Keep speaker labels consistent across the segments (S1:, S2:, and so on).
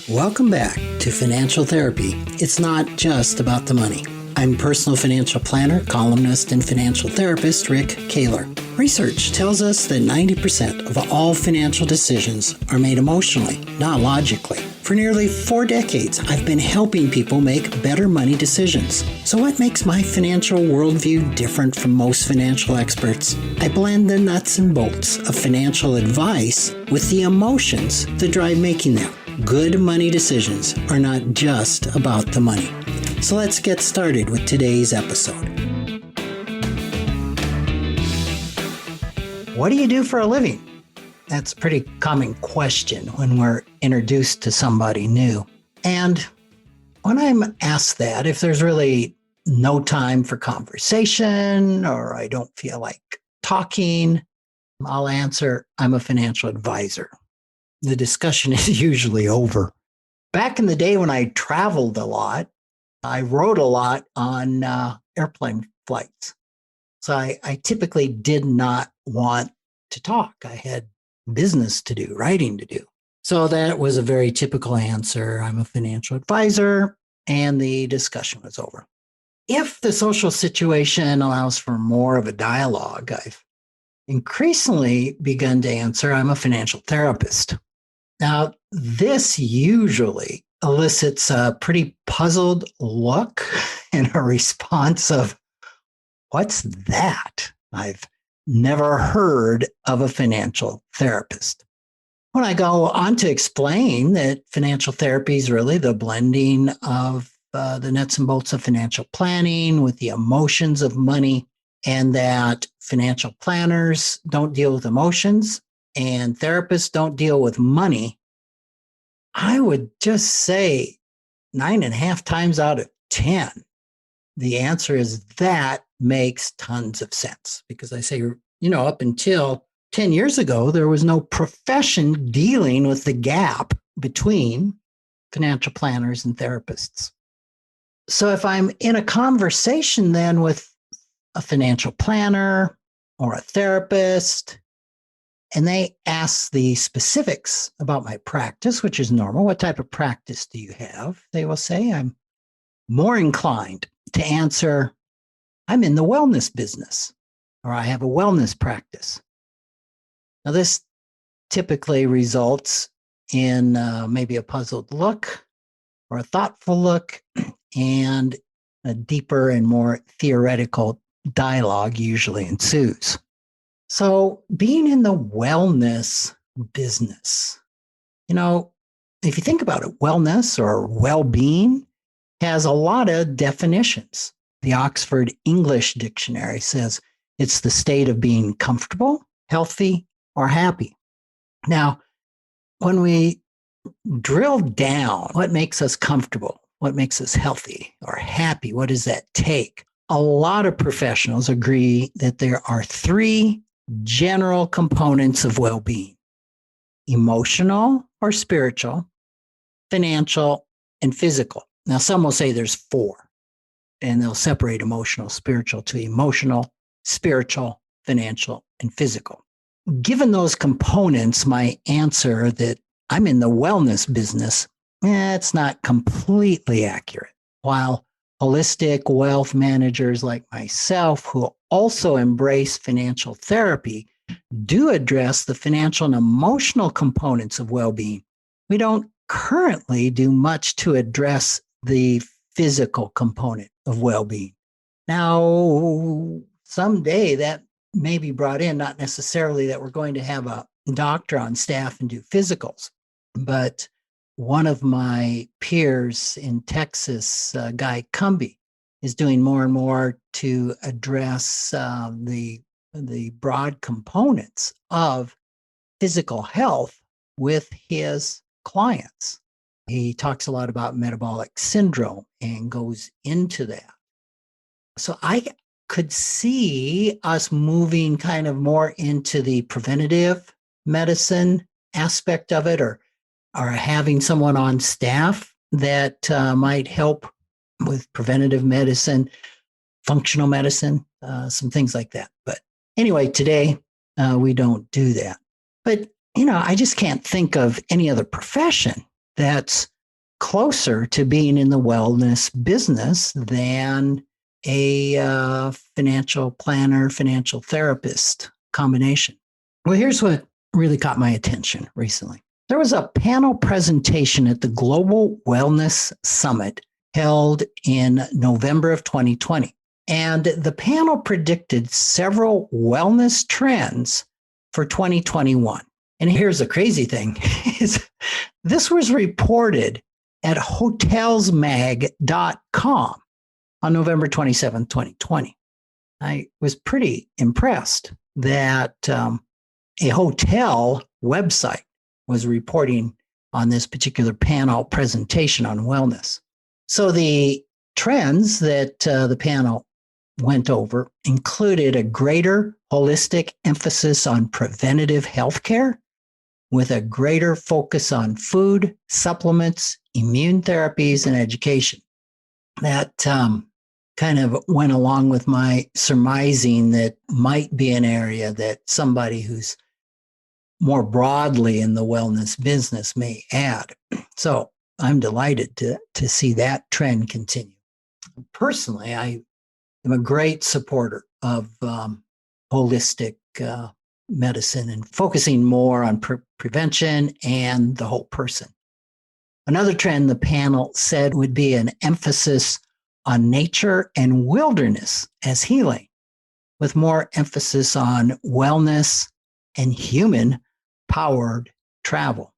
S1: Welcome back to Financial Therapy. It's not just about the money. I'm personal financial planner, columnist, and financial therapist Rick Kahler. Research tells us that 90% of all financial decisions are made emotionally, not logically. For nearly 4 decades, I've been helping people make better money decisions. So what makes my financial worldview different from most financial experts? I blend the nuts and bolts of financial advice with the emotions that drive making them. Good money decisions are not just about the money. So let's get started with today's episode. What do you do for a living? That's a pretty common question when we're introduced to somebody new. And when I'm asked that, if there's really no time for conversation or I don't feel like talking, I'll answer, I'm a financial advisor. The discussion is usually over. Back in the day when I traveled a lot, I wrote a lot on airplane flights. So I typically did not want to talk. I had business to do, writing to do. So that was a very typical answer. I'm a financial advisor, and the discussion was over. If the social situation allows for more of a dialogue, I've increasingly begun to answer, I'm a financial therapist. Now, this usually elicits a pretty puzzled look and a response of, what's that? I've never heard of a financial therapist. When I go on to explain that financial therapy is really the blending of the nuts and bolts of financial planning with the emotions of money, and that financial planners don't deal with emotions and therapists don't deal with money, I would just say 9.5 times out of 10, the answer is that makes tons of sense. Because I say, up until 10 years ago, there was no profession dealing with the gap between financial planners and therapists. So if I'm in a conversation then with a financial planner or a therapist, and they ask the specifics about my practice, which is normal. What type of practice do you have? They will say, I'm more inclined to answer, I'm in the wellness business, or I have a wellness practice. Now, this typically results in maybe a puzzled look or a thoughtful look and a deeper and more theoretical dialogue usually ensues. So being in the wellness business, if you think about it, wellness or well-being has a lot of definitions. The Oxford English Dictionary says it's the state of being comfortable, healthy, or happy. Now, when we drill down, what makes us comfortable? What makes us healthy or happy? What does that take? A lot of professionals agree that there are 3 general components of well-being: emotional or spiritual, financial, and physical. Now, some will say there's 4, and they'll separate emotional, spiritual to emotional, spiritual, financial, and physical. Given those components, my answer that I'm in the wellness business, it's not completely accurate. While holistic wealth managers like myself, who also embrace financial therapy, do address the financial and emotional components of well-being, we don't currently do much to address the physical component of well-being. Now, someday that may be brought in, not necessarily that we're going to have a doctor on staff and do physicals, but one of my peers in Texas, Guy Cumby, is doing more and more to address the broad components of physical health with his clients. He talks a lot about metabolic syndrome and goes into that. So I could see us moving kind of more into the preventative medicine aspect of it, or having someone on staff that might help with preventative medicine, functional medicine, some things like that. But anyway, today we don't do that. But, I just can't think of any other profession that's closer to being in the wellness business than a financial planner, financial therapist combination. Well, here's what really caught my attention recently. There was a panel presentation at the Global Wellness Summit held in November of 2020. And the panel predicted several wellness trends for 2021. And here's the crazy thing is this was reported at hotelsmag.com on November 27, 2020. I was pretty impressed that a hotel website was reporting on this particular panel presentation on wellness. So the trends that the panel went over included a greater holistic emphasis on preventative healthcare with a greater focus on food, supplements, immune therapies, and education. That kind of went along with my surmising that might be an area that somebody who's more broadly in the wellness business may add. So I'm delighted to see that trend continue. Personally, I am a great supporter of holistic medicine and focusing more on prevention and the whole person. Another trend the panel said would be an emphasis on nature and wilderness as healing, with more emphasis on wellness and human-powered travel.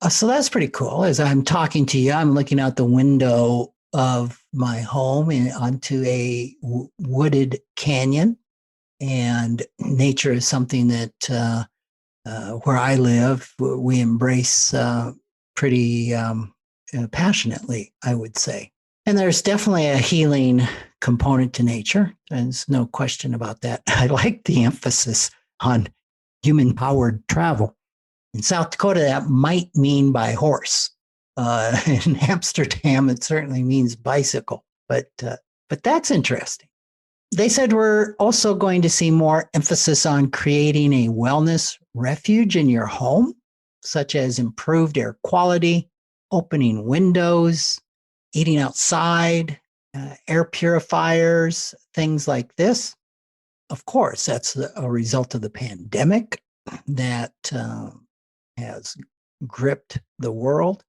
S1: So that's pretty cool. As I'm talking to you, I'm looking out the window of my home and onto a wooded canyon. And nature is something that where I live, we embrace pretty passionately, I would say. And there's definitely a healing component to nature. There's no question about that. I like the emphasis on human-powered travel. In South Dakota, that might mean by horse. In Amsterdam, it certainly means bicycle. But that's interesting. They said we're also going to see more emphasis on creating a wellness refuge in your home, such as improved air quality, opening windows, eating outside, air purifiers, things like this. Of course, that's a result of the pandemic that has gripped the world.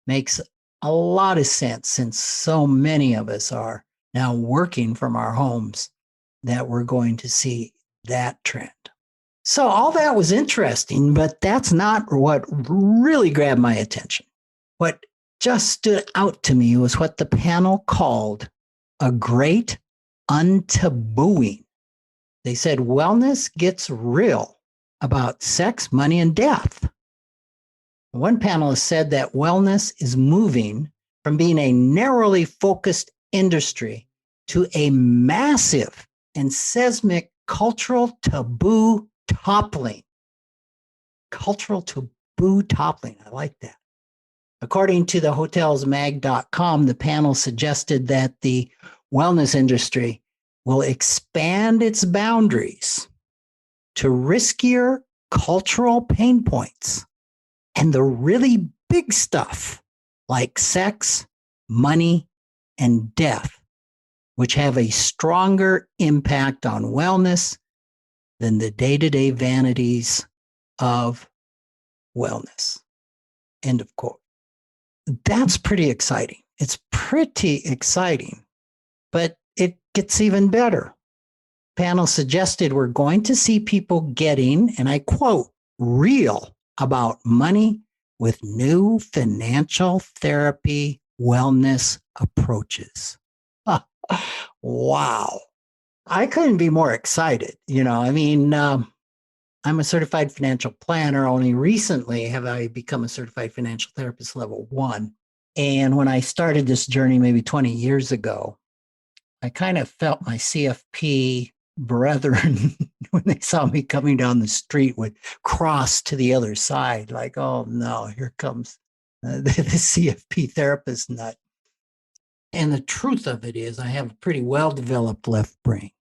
S1: Makes a lot of sense since so many of us are now working from our homes that we're going to see that trend. So all that was interesting, but that's not what really grabbed my attention. What just stood out to me was what the panel called a great untabooing. They said wellness gets real about sex, money, and death. One panelist said that wellness is moving from being a narrowly focused industry to a massive and seismic cultural taboo toppling. Cultural taboo toppling. I like that. According to the hotelsmag.com, the panel suggested that the wellness industry will expand its boundaries to riskier cultural pain points and the really big stuff like sex, money, and death, which have a stronger impact on wellness than the day-to-day vanities of wellness. End of quote. That's pretty exciting. It's pretty exciting, but it gets even better. Panel suggested we're going to see people getting, and I quote, real about money with new financial therapy wellness approaches. Wow. I couldn't be more excited. I'm a certified financial planner. Only recently have I become a certified financial therapist level 1. And when I started this journey maybe 20 years ago, I kind of felt my CFP brethren, when they saw me coming down the street, would cross to the other side like, oh no, here comes the CFP therapist nut. And the truth of it is I have a pretty well-developed left brain.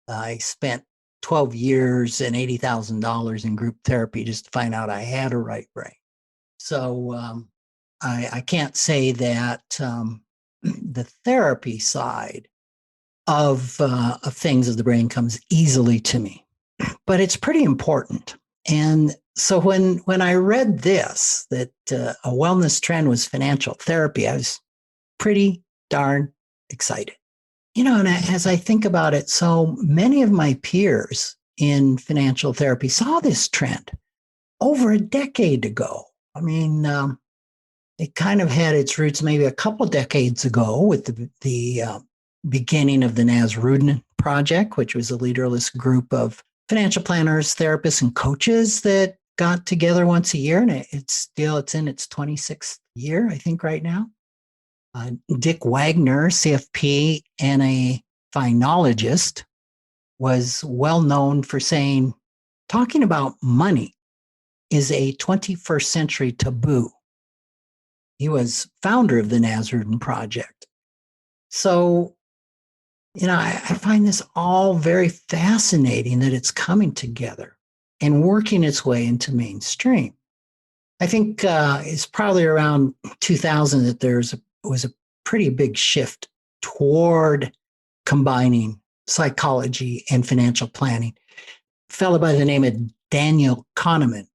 S1: I spent 12 years and $80,000 in group therapy just to find out I had a right brain. So I can't say that the therapy side of things of the brain comes easily to me, but it's pretty important. And so when I read this, that a wellness trend was financial therapy, I was pretty darn excited. And as I think about it, so many of my peers in financial therapy saw this trend over a decade ago. I mean, it kind of had its roots maybe a couple decades ago with the beginning of the Nasrudin Project, which was a leaderless group of financial planners, therapists, and coaches that got together once a year. And it's in its 26th year, I think, right now. Dick Wagner, CFP, and a phenologist, was well known for saying, talking about money is a 21st century taboo. He was founder of the Nasrudin Project. So, I find this all very fascinating that it's coming together and working its way into mainstream. I think it's probably around 2000 that was a pretty big shift toward combining psychology and financial planning. A fellow by the name of Daniel Kahneman,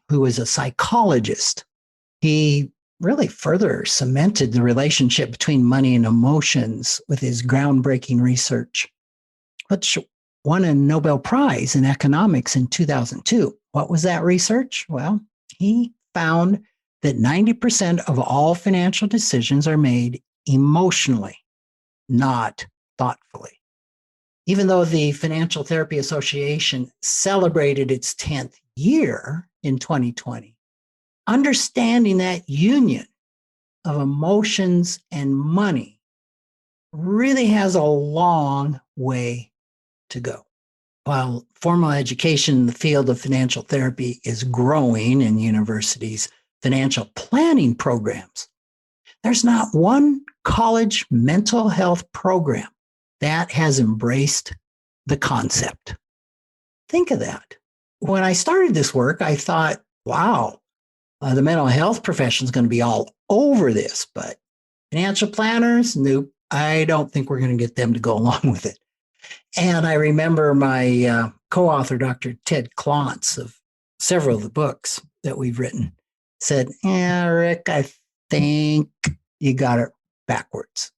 S1: who was a psychologist, he really further cemented the relationship between money and emotions with his groundbreaking research, which won a Nobel Prize in economics in 2002. What was that research? Well, he found that 90% of all financial decisions are made emotionally, not thoughtfully. Even though the Financial Therapy Association celebrated its 10th year in 2020, understanding that union of emotions and money really has a long way to go. While formal education in the field of financial therapy is growing in universities' financial planning programs, there's not one college mental health program that has embraced the concept. Think of that. When I started this work, I thought, wow, the mental health profession is going to be all over this, but financial planners, nope, I don't think we're going to get them to go along with it. And I remember my co-author, Dr. Ted Klontz, of several of the books that we've written, said, Rick, I think you got it backwards.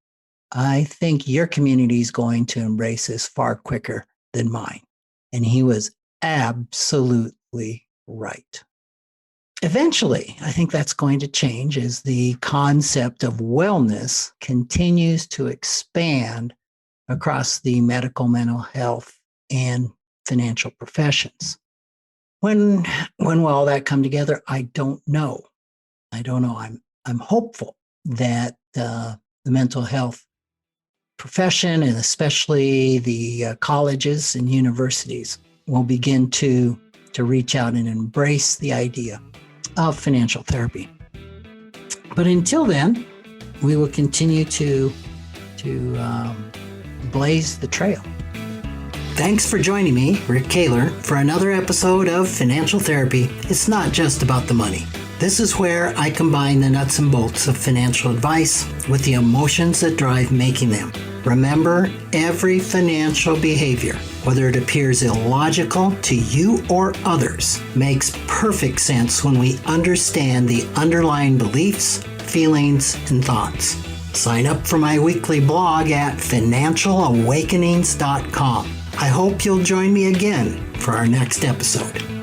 S1: I think your community is going to embrace this far quicker than mine. And he was absolutely right. Eventually, I think that's going to change as the concept of wellness continues to expand across the medical, mental health, and financial professions. When will all that come together? I don't know. I'm hopeful that the mental health profession, and especially the colleges and universities, will begin to reach out and embrace the idea of financial therapy. But until then, we will continue to blaze the trail. Thanks for joining me, Rick Kahler, for another episode of Financial Therapy. It's not just about the money. This is where I combine the nuts and bolts of financial advice with the emotions that drive making them. Remember, every financial behavior, whether it appears illogical to you or others, makes perfect sense when we understand the underlying beliefs, feelings, and thoughts. Sign up for my weekly blog at financialawakenings.com. I hope you'll join me again for our next episode.